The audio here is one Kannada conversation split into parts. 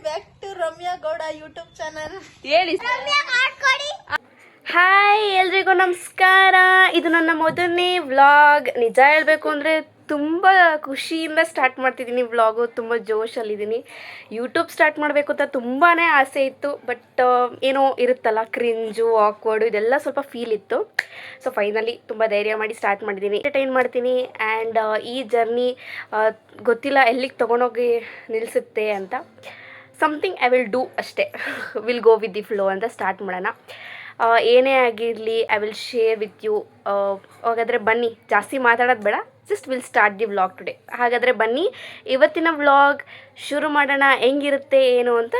Back to Ramya Gowda YouTube channel. ಹೇಳಿ. ಹಾಯ್ ಎಲ್ರಿಗೂ ನಮಸ್ಕಾರ. ಇದು ನನ್ನ ಮೊದಲನೇ ವ್ಲಾಗ್. ನಿಜ ಹೇಳಬೇಕು ಅಂದರೆ ತುಂಬ ಖುಷಿಯಿಂದ ಸ್ಟಾರ್ಟ್ ಮಾಡ್ತಿದ್ದೀನಿ ವ್ಲಾಗು. ತುಂಬ ಜೋಶಲ್ಲಿದ್ದೀನಿ. ಯೂಟ್ಯೂಬ್ ಸ್ಟಾರ್ಟ್ ಮಾಡಬೇಕು ಅಂತ ತುಂಬಾ ಆಸೆ ಇತ್ತು. ಬಟ್ ಏನೋ ಇರುತ್ತಲ್ಲ, ಕ್ರಿಂಜು, ಆಕ್ವರ್ಡು, ಇದೆಲ್ಲ ಸ್ವಲ್ಪ ಫೀಲ್ ಇತ್ತು. ಸೊ ಫೈನಲಿ ತುಂಬ ಧೈರ್ಯ ಮಾಡಿ ಸ್ಟಾರ್ಟ್ ಮಾಡಿದ್ದೀನಿ. ಎಂಟರ್ಟೈನ್ ಮಾಡ್ತೀನಿ. ಆ್ಯಂಡ್ ಈ ಜರ್ನಿ ಗೊತ್ತಿಲ್ಲ ಎಲ್ಲಿಗೆ ತೊಗೊಂಡೋಗಿ ನಿಲ್ಲಿಸುತ್ತೆ ಅಂತ. ಸಮಥಿಂಗ್ ಐ ವಿಲ್ ಡೂ ಅಷ್ಟೇ. Will go with the flow ಅಂತ ಸ್ಟಾರ್ಟ್ ಮಾಡೋಣ. ಏನೇ ಆಗಿರಲಿ I will share with you. ಹಾಗಾದರೆ ಬನ್ನಿ, ಜಾಸ್ತಿ ಮಾತಾಡೋದು ಬೇಡ, just will start the vlog today. ಹಾಗಾದರೆ ಬನ್ನಿ ಇವತ್ತಿನ ವ್ಲಾಗ್ ಶುರು ಮಾಡೋಣ. ಹೆಂಗಿರುತ್ತೆ ಏನು ಅಂತ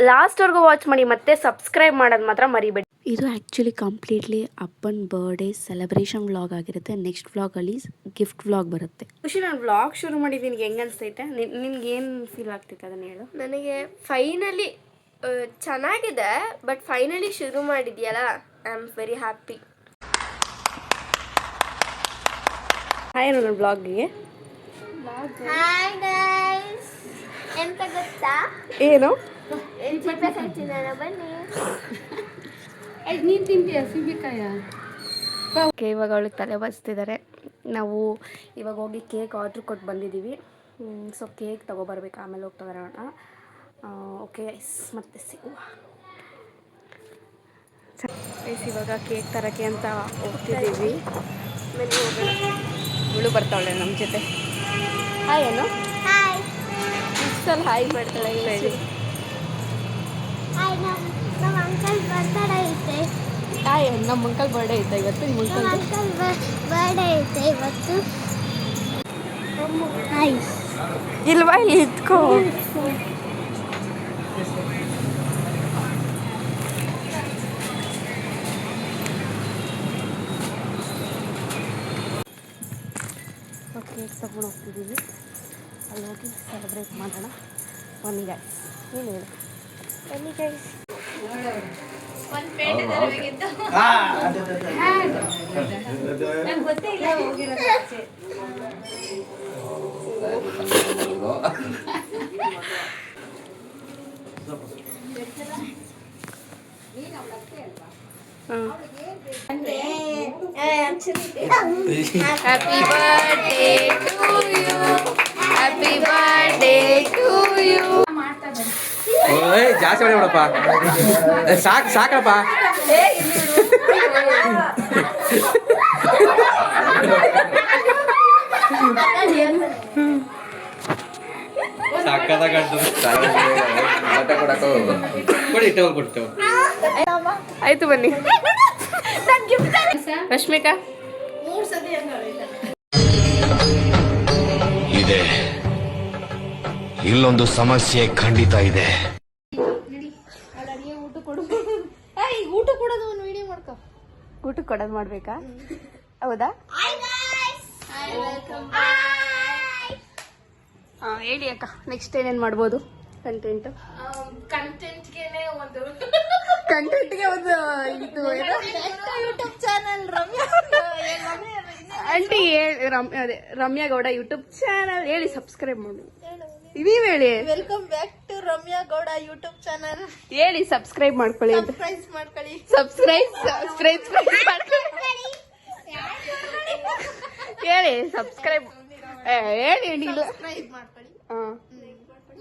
ಲಾಸ್ಟ್ವರೆಗೂ ವಾಚ್ ಮಾಡಿ. ಮತ್ತೆ ಸಬ್ಸ್ಕ್ರೈಬ್ ಮಾಡೋದು ಮಾತ್ರ ಮರಿಬೇಡಿ. ಇದು ಆ್ಯಕ್ಚುಲಿ ಕಂಪ್ಲೀಟ್ಲಿ ಅಪ್ಪನ ಬರ್ಡೇ ಸೆಲೆಬ್ರೇಷನ್ ವ್ಲಾಗ್ ಆಗಿರುತ್ತೆ. ನೆಕ್ಸ್ಟ್ ವ್ಲಾಗಲ್ಲಿ ಗಿಫ್ಟ್ ವ್ಲಾಗ್ ಬರುತ್ತೆ. ಖುಷಿ, ನಾನು ವ್ಲಾಗ್ ಶುರು ಮಾಡಿದ್ದೀನಿ. ಹೆಂಗೆ ಅನಿಸ್ತೈತೆ ನಿನ್ಗೆ? ಏನು ಫೀಲ್ ಆಗ್ತೈತೆ ಅದನ್ನು ಹೇಳು. ನನಗೆ ಫೈನಲಿ ಚೆನ್ನಾಗಿದೆ, ಬಟ್ ಫೈನಲಿ ಶುರು ಮಾಡಿದ್ಯಲ್ಲ, I am very happy. Hi ನನ್ನ ಬ್ಲಾಗ್ಗೆ. ಹಾಯ್ ಗೈಸ್, ಎಂತ ಗೊತ್ತಾ? ಏನು? ಬನ್ನಿ. ನೀನು ತಿಂತೀಯ ಸಿಂಬಿಕಾಯ? ಓಕೆ, ಇವಾಗ ಅವಳಿಗೆ ತಲೆ ಬಸ್ತಿದ್ದಾರೆ. ನಾವು ಇವಾಗ ಹೋಗಿ ಕೇಕ್ ಆರ್ಡ್ರ್ ಕೊಟ್ಟು ಬಂದಿದ್ದೀವಿ. ಸೊ ಕೇಕ್ ತೊಗೊಬರ್ಬೇಕು, ಆಮೇಲೆ ಹೋಗಿ ತಗೊಳ್ಳೋಣ. ಓಕೆ ಗೈಸ್, ಮತ್ತೆ ಸಿಗುವ. ಇವಾಗ ಕೇಕ್ ತರೋಕ್ಕೆ ಅಂತ ಹೋಗ್ತಿದ್ದೀವಿ. ಬನ್ನಿ ಹೋಗೋಣ. ಇವಳು ಬರ್ತಾವಳೆ ನಮ್ಮ ಜೊತೆ. ಹಾಯ್ ಏನು? ಹಾಯ್. ಇಷ್ಟಲ್ಲಿ ಹಾಯ್ ಮಾಡ್ತಾಳೆ. ಇಲ್ಲ ಹೇಳಿ. ಹಾಯ್, ನಮ್ಮ ಅಂಕಲ್ ಬರ್ತ್ಡೇ ಐತೆ. ಹಾಯ್, ನಮ್ಮ ಅಂಕಲ್ ಬರ್ಡೇ ಐತೆ ಇವತ್ತು. ನಿಮ್ಮ ಅಂಕಲ್ ಬರ್ಡೇ ಐತೆ ಇವತ್ತು. ಹಾಯ್. ಇಲ್ವಾ? ಇಲ್ಲಿ ಇದ್ಕೋ. ಕೇಕ್ ತಗೊಂಡು ಹೋಗ್ತಿದ್ದೀವಿ. ಅಲ್ಲಿ ಹೋಗಿ ಸೆಲೆಬ್ರೇಟ್ ಮಾಡೋಣ. ಬನ್ನಿ ಗೈಸ್. ಏನು ಹೇಳಿ? ಬನ್ನಿ guys. Happy birthday to you. Happy birthday to you. ಓಯ್ ಜಾಸ್ತಿ ಮಾಡಪ್ಪ, ಸಾಕಪ್ಪ. ಆಯ್ತು ಬನ್ನಿ. ರಶ್ಮಿಕಾ ಇದೆ, ಇಲ್ಲೊಂದು ಸಮಸ್ಯೆ ಖಂಡಿತ ಇದೆ. ಊಟ ಕೊಡೋದು ಒಂದು ವಿಡಿಯೋ ಮಾಡ್ಕೊ. ಊಟಕ್ಕೆ ಕೊಡೋದು ಮಾಡ್ಬೇಕಾ? ಹೌದಾ? ಹೇಳಿ ಅಕ್ಕ, ನೆಕ್ಸ್ಟ್ ಏನೇನು ಮಾಡ್ಬೋದು? ಕಂಟೆಂಟ್ಗೆ ಒಂದು ಇದು ಯೂಟ್ಯೂಬ್ ಚಾನಲ್ ರಮ್ಯಾ ಆಂಟಿ ಅದೇ ರಮ್ಯಾ ಗೌಡ ಯೂಟ್ಯೂಬ್ ಚಾನಲ್ ಹೇಳಿ. ಸಬ್ಸ್ಕ್ರೈಬ್ ಮಾಡಿ. ನೀವ್ ಹೇಳಿ. Welcome back to Ramya Gowda YouTube channel. ಹೇಳಿ ಸಬ್ಸ್ಕ್ರೈಬ್ ಮಾಡ್ಕೊಳ್ಳಿ ಅಂತ. ಮಾಡ್ಕೊಳ್ಳಿ. ಸಬ್ಸ್ಕ್ರೈಬ್ ಹೇಳಿ. ಸಬ್ಸ್ಕ್ರೈಬ್ ಹೇಳಿ. ಸಬ್ಸ್ಕ್ರೈಬ್ ಮಾಡ್ಕೊಳ್ಳಿ,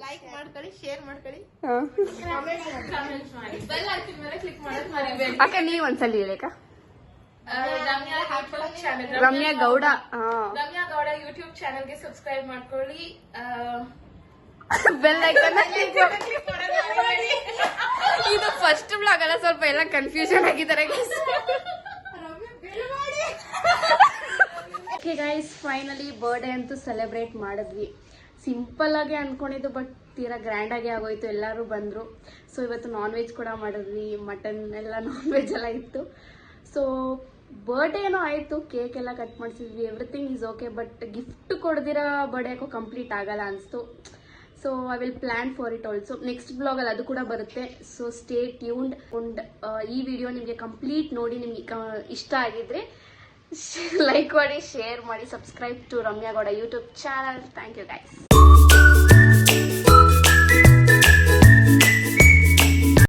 ಲೈಕ್ ಮಾಡ್ಕೊಳ್ಳಿ, ಶೇರ್ ಮಾಡ್ಕೊಳ್ಳಿ. ಅಕ್ಕ ನೀವ್ ಒಂದ್ಸಲ ಹೇಳಿ ಅಕ್ಕ. ರಮ್ಯಾ ಗೌಡ ಯೂಟ್ಯೂಬ್ ಚಾನಲ್ಗೆ ಸಬ್ಸ್ಕ್ರೈಬ್ ಮಾಡ್ಕೊಳ್ಳಿ. Bell icon. ಇದು ಫಸ್ಟ್ ಬ್ಲಾಗ್ ಅಲ್ಲ, ಸ್ವಲ್ಪ ಎಲ್ಲ ಕನ್ಫ್ಯೂಷನ್ ಆಗಿದ್ದಾರೆ. ಓಕೆ ಗೈಸ್, ಫೈನಲಿ ಬರ್ಡೇ ಅಂತೂ ಸೆಲೆಬ್ರೇಟ್ ಮಾಡಿದ್ವಿ. ಸಿಂಪಲ್ ಆಗಿ ಅಂದ್ಕೊಂಡಿದ್ದು, ಬಟ್ ತೀರಾ ಗ್ರ್ಯಾಂಡ್ ಆಗಿ ಆಗೋಯ್ತು. ಎಲ್ಲರೂ ಬಂದರು. ಸೊ ಇವತ್ತು ನಾನ್ ವೆಜ್ ಕೂಡ ಮಾಡಿದ್ವಿ. ಮಟನ್ ಎಲ್ಲ ನಾನ್ ವೆಜ್ ಎಲ್ಲ ಇತ್ತು. ಸೊ ಬರ್ಡೇ ಏನೋ ಆಯಿತು, ಕೇಕ್ ಎಲ್ಲ ಕಟ್ ಮಾಡಿಸಿದ್ವಿ, everything is okay. But gift ಕೊಡ್ದಿರೋ ಬರ್ಡೇ ಯಾಕೋ ಕಂಪ್ಲೀಟ್ ಆಗಲ್ಲ ಅನಿಸ್ತು. So I will plan for it also. Next ಬ್ಲಾಗಲ್ಲಿ ಅದು ಕೂಡ ಬರುತ್ತೆ. So stay tuned. ಈ ವಿಡಿಯೋ ನಿಮಗೆ ಕಂಪ್ಲೀಟ್ ನೋಡಿ ನಿಮಗೆ ಇಷ್ಟ ಆಗಿದ್ರೆ ಲೈಕ್ ಮಾಡಿ, ಶೇರ್ ಮಾಡಿ, subscribe to Ramya Gowda YouTube channel. Thank you guys.